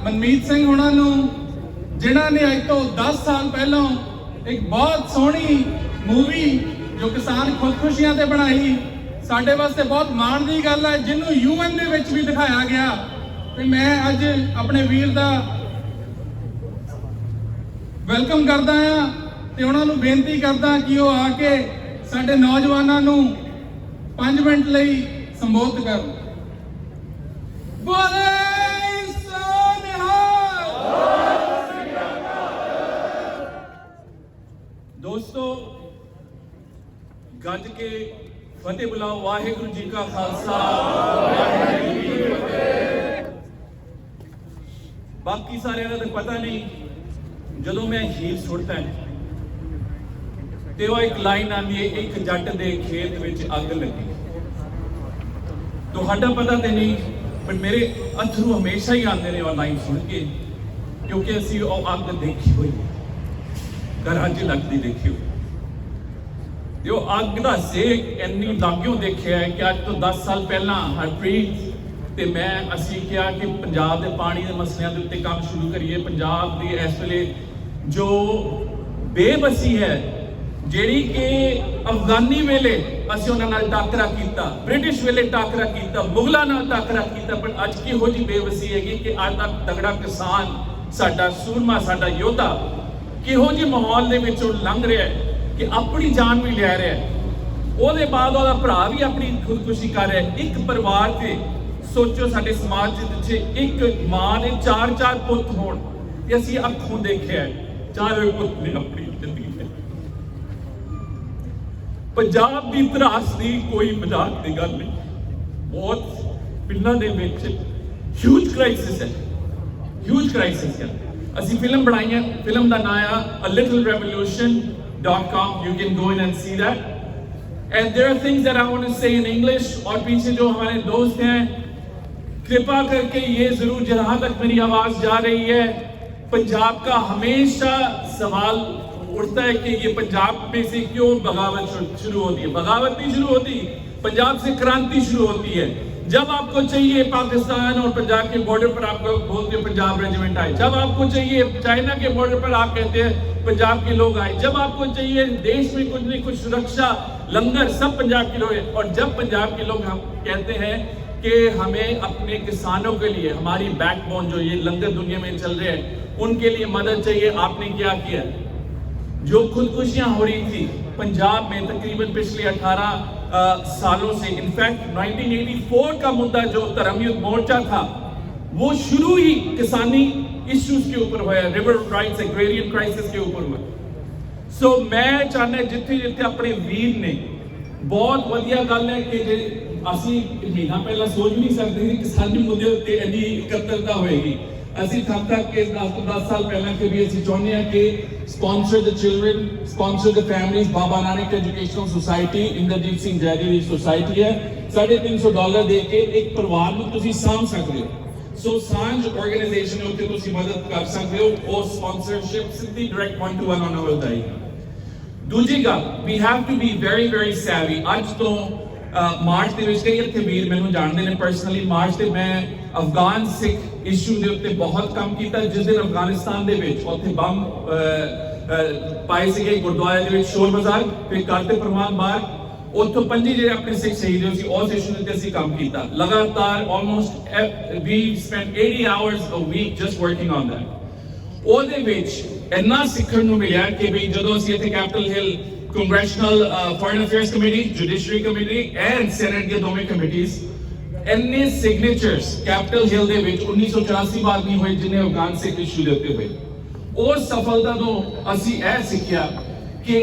ਮਨਮੀਤ ਸਿੰਘ ਹੋਣਾ ਨੂੰ, ਜਿਨ੍ਹਾਂ ਨੇ ਅੱਜ ਤੋਂ 10 ਸਾਲ ਪਹਿਲਾਂ ਇੱਕ ਬਹੁਤ ਸੋਹਣੀ ਮੂਵੀ ਜੋ ਕਿਸਾਨ ਖੁਦਕੁਸ਼ੀਆਂ ਤੇ ਬਣਾਈ, ਸਾਡੇ ਵਾਸਤੇ ਬਹੁਤ ਮਾਣ ਦੀ ਗੱਲ ਹੈ, ਜਿਹਨੂੰ UN ਦੇ ਵਿੱਚ ਵੀ ਦਿਖਾਇਆ ਗਿਆ। ਤੇ ਮੈਂ ਅੱਜ ਆਪਣੇ ਵੀਰ ਦਾ ਵੈਲਕਮ ਕਰਦਾ ਹਾਂ ਤੇ ਉਹਨਾਂ ਨੂੰ ਬੇਨਤੀ ਕਰਦਾ ਕਿ ਉਹ ਆ ਕੇ ਸਾਡੇ ਨੌਜਵਾਨਾਂ ਨੂੰ 5 ਮਿੰਟ ਲਈ ਸੰਬੋਧਨ ਕਰਨ। ਬੋਲੇ दोस्तों, गज के फतेह बुलाओ। वाहिगुरु जी का खालसा, वाहिगुरु जी की फतेह। बाकी सारे का तो पता नहीं, जदों मैं हीर सुटता है तो वह एक लाइन आती है, एक जट दे खेत विच अग लगी। तो साडा पता तो नहीं, पर मेरे अथरू हमेशा ही आते हैं वह लाइन सुन के, क्योंकि असी वह अग देखी हुई है, घरां च लगती देखी हुई। जो अग का सेक इन्नी लागों देखा है कि अज तो 10 साल पहला हरप्रीत ते मैं असी कहा कि पंजाब के पानी के मसलों के उत्ते काम शुरू करिए। पंजाब की इस वेले जो बेबसी है, जिहड़ी कि अफगानी वेले असी उन्हां नाल टाकरा कीता, ब्रिटिश वेले टाकरा कीता, मुगलों नाल टाकरा कीता, पर अज किहो जी बेबसी हैगी कि अज दा तगड़ा किसान, साडा सूरमा, साडा योद्धा किहो जी माहौल दे विचों लंघ रहा है कि अपनी जान भी लै रहा है। ਉਹਦੇ ਬਾਅਦ ਉਹਦਾ ਭਰਾ ਵੀ ਆਪਣੀ ਖੁਦਕੁਸ਼ੀ ਕਰ ਰਿਹਾ ਹੈ। ਇੱਕ ਪਰਿਵਾਰ ਤੇ ਸੋਚੋ, ਸਾਡੇ ਸਮਾਜ ਦੇ ਵਿੱਚ ਇੱਕ ਮਾਂ ਦੇ 4-4 ਪੁੱਤ ਹੋਣ, ਤੇ ਅਸੀਂ ਅੱਖੋਂ ਦੇਖਿਆ ਚਾਰੇ ਪੁੱਤ ਨੇ ਆਪਣੀ ਜ਼ਿੰਦਗੀ ਵਿੱਚ। ਪੰਜਾਬ ਦੀ ਇਤਿਹਾਸ ਦੀ ਕੋਈ ਮਜ਼ਾਕ ਦੀ ਗੱਲ ਨਹੀਂ, ਬਹੁਤ ਪਿੰਡਾਂ ਦੇ ਵਿੱਚ ਹਿਊਜ ਕ੍ਰਾਈਸਿਸ ਹੈ, ਹਿਊਜ ਕ੍ਰਾਈਸਿਸ ਹੈ। ਅਸੀਂ ਫਿਲਮ ਬਣਾਈ ਹੈ, ਫਿਲਮ ਦਾ ਨਾਮ ਹੈ A Little Revolution.com, you can go in and see that. And there are things that I want to say in English, और पीछे जो हमारे दोस्त हैं, कृपा करके ये जरूर, जहाँ तक मेरी आवाज जा रही है, पंजाब का हमेशा सवाल उठता है कि ये पंजाब में से क्यों बगावत शुरू होती है। बगावत नहीं शुरू होती, पंजाब से क्रांति शुरू होती है। जब आपको चाहिए पाकिस्तान और पंजाब के बॉर्डर पर आपको बोलते हैं पंजाब रेजिमेंट आए, जब आपको चाहिए चाइना के बॉर्डर पर आप कहते हैं पंजाब के लोग आए, जब आपको चाहिए देश में कुछ नहीं कुछ सुरक्षा, लंगर, सब पंजाब के लोग हैं। और जब पंजाब के लोग हम कहते हैं कि हमें अपने किसानों के लिए, हमारी बैकबोन जो ये लंगर दुनिया में चल रहे हैं, उनके लिए मदद चाहिए, आपने क्या किया? जो खुदकुशियां हो रही थी पंजाब में तकरीबन पिछले 18 सालों से, इनफैक्ट 1984 का मुद्दा जो धर्मयुद्ध मोर्चा था वो शुरू ही किसानी इश्यूज के ऊपर हुआ, रिवर राइट्स, एग्रेरियन क्राइसिस के ऊपर हुआ। सो मैं चाहना जिथे जिथे अपने वीर ने, बहुत वधिया गल है कि जे असी महीना पहला सोच भी नहीं सकते कि किसानी मुद्दे उत्ते इन्नी इकट्ठता होएगी। ਅਸੀਂ ਤੱਕ ਕਿ 10 ਸਾਲ ਪਹਿਲਾਂ ਕਿ ਵੀ ਅਸੀਂ ਚਾਹੁੰਦੇ ਹਾਂ ਕਿ ਸਪਾਂਸਰ ਦ ਚਿਲਡਰਨ, ਸਪਾਂਸਰ ਦ families. Baba Nanak educational society, Inderjit Singh ਜੈਦੀ ਦੀ ਸੁਸਾਇਟੀ ਹੈ, $350 ਦੇ ਕੇ ਇੱਕ ਪਰਿਵਾਰ ਨੂੰ ਤੁਸੀਂ ਸਾਂਭ ਸਕਦੇ ਹੋ। ਸੋ ਸਾਂਝ ਆਰਗੇਨਾਈਜੇਸ਼ਨ ਹੈ, ਉੱਥੇ ਤੁਸੀਂ ਮਦਦ ਕਰ ਸਕਦੇ ਹੋ। ਉਹ ਸਪਾਂਸਰਸ਼ਿਪ ਸਿੱਧੀ ਡਾਇਰੈਕਟ 1-to-1 ਉਹਨਾਂ ਵੱਲ ਜਾਏਗੀ। ਦੂਜੀ ਗੱਲ, we have to be very very savvy. ਅੱਜ ਤੋਂ ਮਾਰਚ ਦੇ ਵਿੱਚ ਕਈ ਇੱਥੇ ਵੀਰ ਮੈਨੂੰ ਜਾਣਦੇ ਨੇ ਪਰਸਨਲੀ। ਮਾਰਚ ਤੇ ਮੈਂ ਅਫਗਾਨ ਸਿੱਖ ਇਸ਼ੂ ਦੇ ਉੱਤੇ ਬਹੁਤ ਕੰਮ ਕੀਤਾ। ਜਿਸ ਦਿਨ ਅਫਗਾਨਿਸਤਾਨ ਦੇ ਵਿੱਚ ਉੱਥੇ ਬੰਬ ਪਾਏ ਸੀਗੇ ਗੁਰਦੁਆਰੇ ਦੇ ਵਿੱਚ, ਸ਼ੋਰ ਬਾਜ਼ਾਰ, ਫਿਰ ਕਰਤੇ ਪ੍ਰਮਾਨ ਬਾਗ, ਉੱਥੋਂ 25 ਜਿਹੜੇ ਆਪਣੇ ਸਿੱਖ ਸ਼ਹੀਦ ਹੋਏ ਸੀ, ਉਸ ਇਸ਼ੂ ਦੇ ਉੱਤੇ ਅਸੀਂ ਕੰਮ ਕੀਤਾ ਲਗਾਤਾਰ। Almost we spend 80 hours a week just working on that। ਉਹਦੇ ਵਿੱਚ ਇੰਨਾ ਸਿੱਖਣ ਨੂੰ ਮਿਲਿਆ ਕਿ ਵੀ ਜਦੋਂ ਅਸੀਂ ਇੱਥੇ capital hill Congressional Foreign Affairs Committee, Judiciary Committee and Senate के दोवें committees, इन्ने signatures Capitol Hill ਦੇ ਵਿੱਚ 1984 ਬਾਅਦ ਨਹੀਂ ਹੋਏ ਜਿन्हें ਅਫਗਾਨ ਸਿੱਖ ਇਸ਼ੂ ਦੇ ਉੱਤੇ ਹੋਏ। ਉਸ ਸਫਲਤਾ ਤੋਂ ਅਸੀਂ ਇਹ ਸਿੱਖਿਆ ਕਿ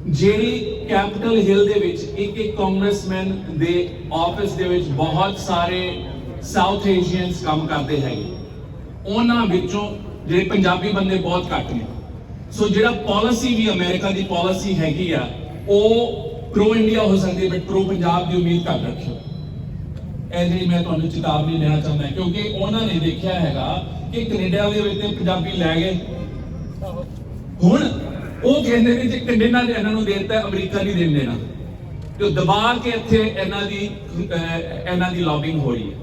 ਜਿਹੜੀ ਕੈਪੀਟਲ ਹਿੱਲ ਦੇ ਵਿੱਚ ਇੱਕ ਕਾਂਗਰਸਮੈਨ ਦੇ ਆਫਿਸ ਦੇ ਵਿੱਚ ਬਹੁਤ ਸਾਰੇ ਸਾਊਥ ਏਸ਼ੀਅਨਸ ਕੰਮ ਕਰਦੇ ਹੈਗੇ, ਉਹਨਾਂ ਵਿੱਚੋਂ ਜਿਹੜੇ ਪੰਜਾਬੀ ਬੰਦੇ ਬਹੁਤ ਘੱਟ ਨੇ। ਸੋ ਜਿਹੜਾ ਪਾਲਿਸੀ ਵੀ ਅਮਰੀਕਾ ਦੀ ਪਾਲਿਸੀ ਹੈਗੀ ਆ, ਉਹ ਪ੍ਰੋ ਇੰਡੀਆ ਹੋ ਸਕਦੀ ਹੈ, ਬਟ ਪ੍ਰੋ ਪੰਜਾਬ ਦੀ ਉਮੀਦ ਘੱਟ ਰੱਖਿਓ। ਇਹ ਜਿਹੜੀ ਮੈਂ ਤੁਹਾਨੂੰ ਚੇਤਾਵਨੀ ਦੇਣਾ ਚਾਹੁੰਦਾ, ਕਿਉਂਕਿ ਉਹਨਾਂ ਨੇ ਦੇਖਿਆ ਹੈਗਾ ਕਿ ਕੈਨੇਡਾ ਦੇ ਵਿੱਚ ਪੰਜਾਬੀ ਲੈ ਗਏ, ਹੁਣ ਉਹ ਕਹਿੰਦੇ ਨੇ ਜੇ ਕੈਨੇਡਾ ਨੇ ਇਹਨਾਂ ਨੂੰ ਦੇ ਦਿੱਤਾ, ਅਮਰੀਕਾ ਨਹੀਂ ਦੇਣ ਦੇਣਾ, ਤੇ ਦਬਾ ਕੇ ਇੱਥੇ ਇਹਨਾਂ ਦੀ ਲੌਬਿੰਗ ਹੋ ਰਹੀ ਹੈ।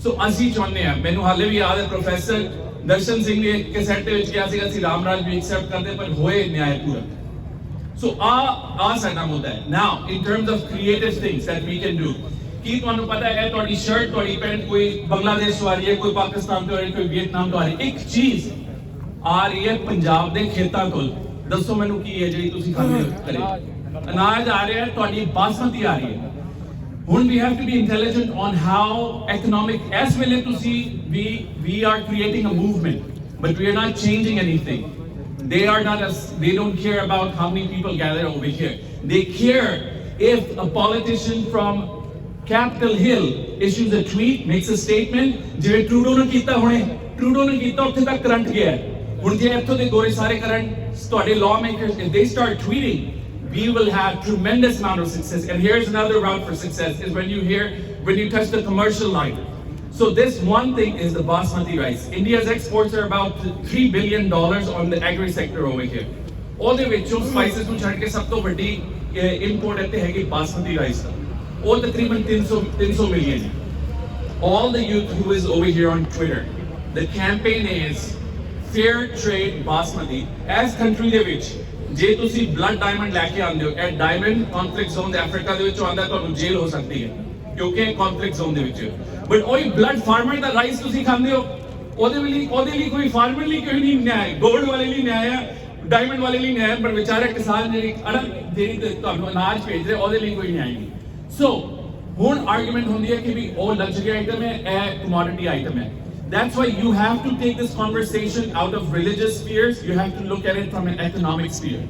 ਸੋ ਅਸੀਂ ਚਾਹੁੰਦੇ ਹਾਂ, ਮੈਨੂੰ ਹਾਲੇ ਵੀ ਯਾਦ ਹੈ ਪ੍ਰੋਫੈਸਰ ਦਰਸ਼ਨ ਸਿੰਘ ਨੇ ਕੈਸੇਟ ਦੇ ਵਿੱਚ ਕਿਹਾ ਸੀਗਾ ਅਸੀਂ ਰਾਮ ਰਾਜ ਵੀ ਐਕਸੈਪਟ ਕਰਦੇ ਪਰ ਹੋਏ ਨਿਆਂਪੂਰਕ। So ਸਾਡਾ ਮੁੱਦਾ ਹੈ। Now in terms of creative things that we can do, ਕੀ ਤੁਹਾਨੂੰ ਪਤਾ ਹੈ ਤੁਹਾਡੀ ਸ਼ਰਟ ਤੁਹਾਡੀ ਪੈਂਟ ਕੋਈ ਬੰਗਲਾਦੇਸ਼ ਤੋਂ ਆ ਰਹੀ ਹੈ, ਕੋਈ ਪਾਕਿਸਤਾਨ ਤੋਂ ਆ ਰਹੀ ਹੈ, ਕੋਈ ਵੀਅਤਨਾਮ ਤੋਂ ਆ ਰਹੀ ਹੈ, ਇੱਕ ਚੀਜ਼ ਆ ਰਹੀ ਹੈ ਪੰਜਾਬ ਦੇ ਖੇਤਾਂ ਤੋਂ, ਦੱਸੋ ਮੈਨੂੰ ਕੀ ਹੈ ਜਿਹੜੀ ਤੁਸੀਂ ਖਾਂਦੇ ਹੋ ਘਰੇ? ਅਨਾਜ ਆ ਰਿਹਾ ਹੈ, ਤੁਹਾਡੀ ਬਾਸਮਤੀ ਆ ਰਹੀ ਹੈ। ਹੁਣ we have to be intelligent on how economic, ਇਸ ਵੇਲੇ ਤੁਸੀਂ we are creating a movement but we are not changing anything. They are not as, they don't care about how many people gather over here. They care if a politician from Capitol Hill issues a tweet, makes a statement, ਜਿਵੇਂ Trudeau ਨੇ ਕੀਤਾ ਹੁਣੇ, Trudeau ਨੇ ਕੀਤਾ ਉੱਥੇ ਤੱਕ current ਗਿਆ। ਹੁਣ ਜੇ ਇੱਥੋਂ ਦੇ ਗੋਰੇ ਸਾਰੇ ਕਰੰਟ ਤੁਹਾਡੇ law makers, if they start tweeting, we will have tremendous amount of success. And here's another route for success is when you touch the commercial line. So this one thing is the basmati rice. India's exports are about $3 billion on the agri sector over here. ਉਹਦੇ ਵਿੱਚੋਂ spices ਨੂੰ ਛੱਡ ਕੇ ਸਭ ਤੋਂ ਵੱਡੀ import ਇੱਥੇ ਹੈਗੀ basmati rice ਦਾ। ਉਹ ਤਕਰੀਬਨ 300 million ਹੈ। All the youth who is over here on Twitter, the campaign is fair trade basmati. As country ਦੇ ਵਿੱਚ ਜੇ ਤੁਸੀਂ blood diamond ਲੈ ਕੇ ਆਉਂਦੇ ਹੋ, ਇਹ diamond conflict zone ਦੇ ਅਫਰੀਕਾ ਦੇ ਵਿੱਚੋਂ ਆਉਂਦਾ, ਤੁਹਾਨੂੰ ਜੇਲ੍ਹ ਹੋ ਸਕਦੀ ਹੈ ਕਿਉਂਕਿ conflict zone ਦੇ ਵਿੱਚ। ਬਟ ਉਹੀ ਬਲੱਡ ਫਾਰਮਰ ਦਾ ਰਾਈਸ ਤੁਸੀਂ ਖਾਂਦੇ ਹੋ, ਉਹਦੇ ਲਈ ਕੋਈ ਫਾਰਮਰ ਲਈ ਕੋਈ ਨਹੀਂ ਨਿਆਂ ਹੈ, ਗੋਲਡ ਵਾਲੇ ਲਈ ਨਿਆਂ ਹੈ, ਡਾਇਮੰਡ ਵਾਲੇ ਲਈ ਨਿਆਂ ਹੈ, ਪਰ ਵਿਚਾਰੇ ਕਿਸਾਨ ਜਿਹੜੀ ਤੁਹਾਨੂੰ ਅਨਾਜ ਭੇਜ ਰਹੇ ਉਹਦੇ ਲਈ ਕੋਈ ਨਿਆਂ ਨਹੀਂ। ਸੋ ਹੁਣ ਆਰਗੂਮੈਂਟ ਹੁੰਦੀ ਹੈ ਕਿ ਵੀ ਉਹ ਲਗਜ਼ਰੀ ਆਈਟਮ ਹੈ, ਇਹ ਕਮੋਡਿਟੀ ਆਈਟਮ ਹੈ। That's why you have to take this conversation out of religious spheres. You have to look at it from an economic sphere.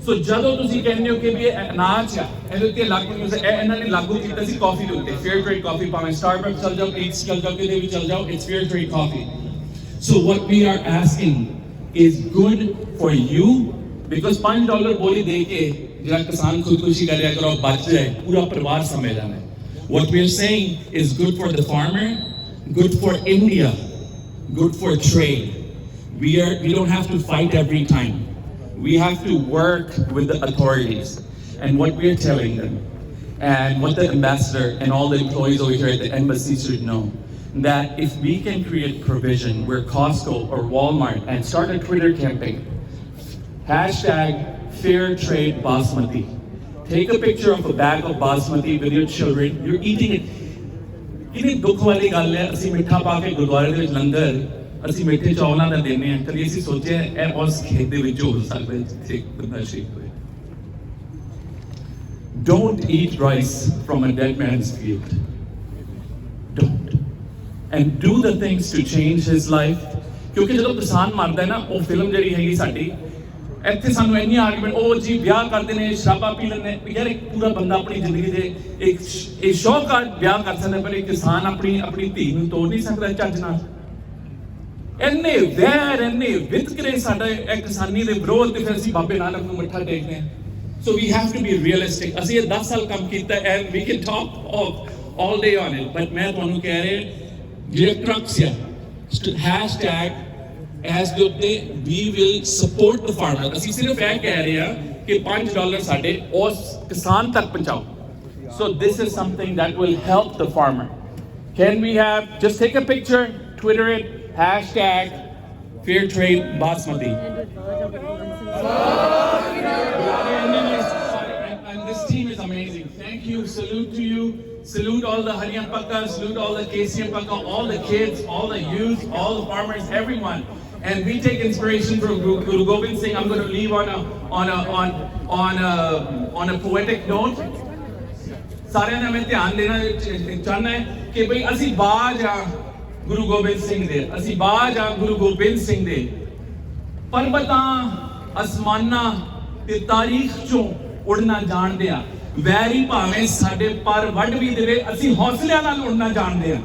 So ਜਦੋਂ ਤੁਸੀਂ ਕਹਿੰਦੇ ਹੋ ਕਿ ਵੀ ਇਹ ਅਨਾਜ ਆ, ਇਹਦੇ ਉੱਤੇ ਲਾਗੂ ਨਹੀਂ ਹੁੰਦਾ, ਇਹਨਾਂ ਨੇ ਲਾਗੂ ਕੀਤਾ ਸੀ ਕਾਫੀ ਦੇ ਉੱਤੇ, ਫੇਅਰ ਟ੍ਰੇਡ ਕਾਫੀ, ਭਾਵੇਂ ਸਟਾਰਬਕਸ ਚਲ ਜਾਓ, ਈਟਸ ਚਲ ਜਾਓ, ਕਿਤੇ ਵੀ ਚਲ ਜਾਓ, it's fair trade coffee. So what we are asking is good for you, because $5 ਬੋਲੀ ਦੇ ਕੇ ਜਿਹੜਾ ਕਿਸਾਨ ਖੁਦਕੁਸ਼ੀ ਕਰ ਰਿਹਾ ਕਰੋ ਬਚ ਜਾਏ, ਪੂਰਾ ਪਰਿਵਾਰ ਸਮਝ ਜਾਣਾ ਹੈ। What we are saying is good for the farmer, good for India, good for trade. We don't have to fight every time. We have to work with the authorities. And what we are telling them, and what the ambassador and all the employees over here at the embassy should know, that if we can create provision where Costco or Walmart and start a Twitter campaign, #FairTrade Basmati. Take a picture of a bag of basmati with your children. You're eating it. ਕਿੰਨੀ ਦੁੱਖ ਵਾਲੀ ਗੱਲ ਹੈ, ਅਸੀਂ ਮਿੱਠਾ ਪਾ ਕੇ ਗੁਰਦੁਆਰੇ ਦੇ ਵਿੱਚ ਲੰਗਰ ਅਸੀਂ ਮਿੱਠੇ ਚੌਲਾਂ ਦਾ ਦਿੰਦੇ ਹਾਂ। ਕਦੀ ਅਸੀਂ ਸੋਚਿਆ ਇਹ ਉਸ ਖੇਤ ਦੇ ਵਿੱਚ ਹੋ ਸਕਦਾ ਜਿੱਥੇ ਇੱਕ ਬੰਦਾ ਸ਼ਹੀਦ ਹੋਏ। Don't eat rice from a dead man's field. Don't. And do the things to change his life. ਕਿਉਂਕਿ ਜਦੋਂ ਕਿਸਾਨ ਮਰਦਾ ਹੈ ਨਾ, ਉਹ ਫਿਲਮ ਜਿਹੜੀ ਹੈਗੀ ਸਾਡੀ, ਇੱਥੇ ਸਾਨੂੰ ਇੰਨੀ ਆਰਗੂਮੈਂਟ, ਉਹ ਜੀ ਵਿਆਹ ਕਰਦੇ ਨੇ, ਸ਼ਰਾਬਾਂ ਪੀ ਲੈਂਦੇ ਨੇ। ਯਾਰ ਇੱਕ ਪੂਰਾ ਬੰਦਾ ਆਪਣੀ ਜ਼ਿੰਦਗੀ ਦੇ ਇੱਕ ਸ਼ੌਕਰ ਵਿਆਹ ਕਰ ਸਕਦਾ, ਪਰ ਇੱਕ ਕਿਸਾਨ ਆਪਣੀ ਧੀ ਨੂੰ ਤੋੜ ਨਹੀਂ ਸਕਦਾ ਚੱਜ ਨਾਲ। ਇੰਨੇ ਵੈਰ, ਇੰਨੇ ਵਿਤਕਰੇ ਸਾਡਾ ਇਹ ਕਿਸਾਨੀ ਦੇ ਵਿਰੋਧ, ਤੇ ਫਿਰ ਅਸੀਂ ਬਾਬੇ ਨਾਨਕ ਨੂੰ ਮੱਥਾ ਟੇਕਦੇ ਹਾਂ। So we have to be realistic. ਅਸੀਂ ਇਹ 10 ਸਾਲ ਕੰਮ ਕੀਤਾ and we can talk all day on it, but ਮੈਂ ਤੁਹਾਨੂੰ ਕਹਿ ਰਿਹਾ ਜਿਹੜੇ ਟਰੱਕਸ ਆ, as the day we will support the farmer. ਅਸੀਂ ਸਿਰਫ ਇਹ ਕਹਿ ਰਹੇ ਹਾਂ ਕਿ $5 ਸਾਡੇ ਉਸ ਕਿਸਾਨ ਤੱਕ ਪਹੁੰਚਾਓ। So this is something that will help the farmer. Can we have, just take a picture, Twitter it, #FairTrade Basmati. And this team is amazing. Thank you, salute to you. Salute all the Haryan Pakka, salute all the KCM Pakka, all the kids, all the youth, all the farmers, everyone. And we take inspiration from Guru Gobind Singh. I'm going to leave on a poetic note. ਸਾਰਿਆਂ ਨੇ ਮੈਂ ਧਿਆਨ ਦੇਣਾ ਚਾਹੁੰਦਾ ਹੈ ਕਿ ਭਈ ਅਸੀਂ ਬਾਜ ਆ ਗੁਰੂ ਗੋਬਿੰਦ ਸਿੰਘ ਦੇ, ਅਸੀਂ ਬਾਜ ਆ ਗੁਰੂ ਗੋਬਿੰਦ ਸਿੰਘ ਦੇ। ਪਰਬਤਾਂ, ਅਸਮਾਨਾਂ ਤੇ ਤਾਰੀਖ ਚੋਂ ਉੜਨਾ ਜਾਣਦੇ ਆ। ਵੈਰੀ ਭਾਵੇਂ ਸਾਡੇ ਪਰ ਵੱਢ ਵੀ ਦੇਵੇ, ਅਸੀਂ ਹੌਸਲਿਆਂ ਨਾਲ ਉੜਨਾ ਜਾਣਦੇ ਆ।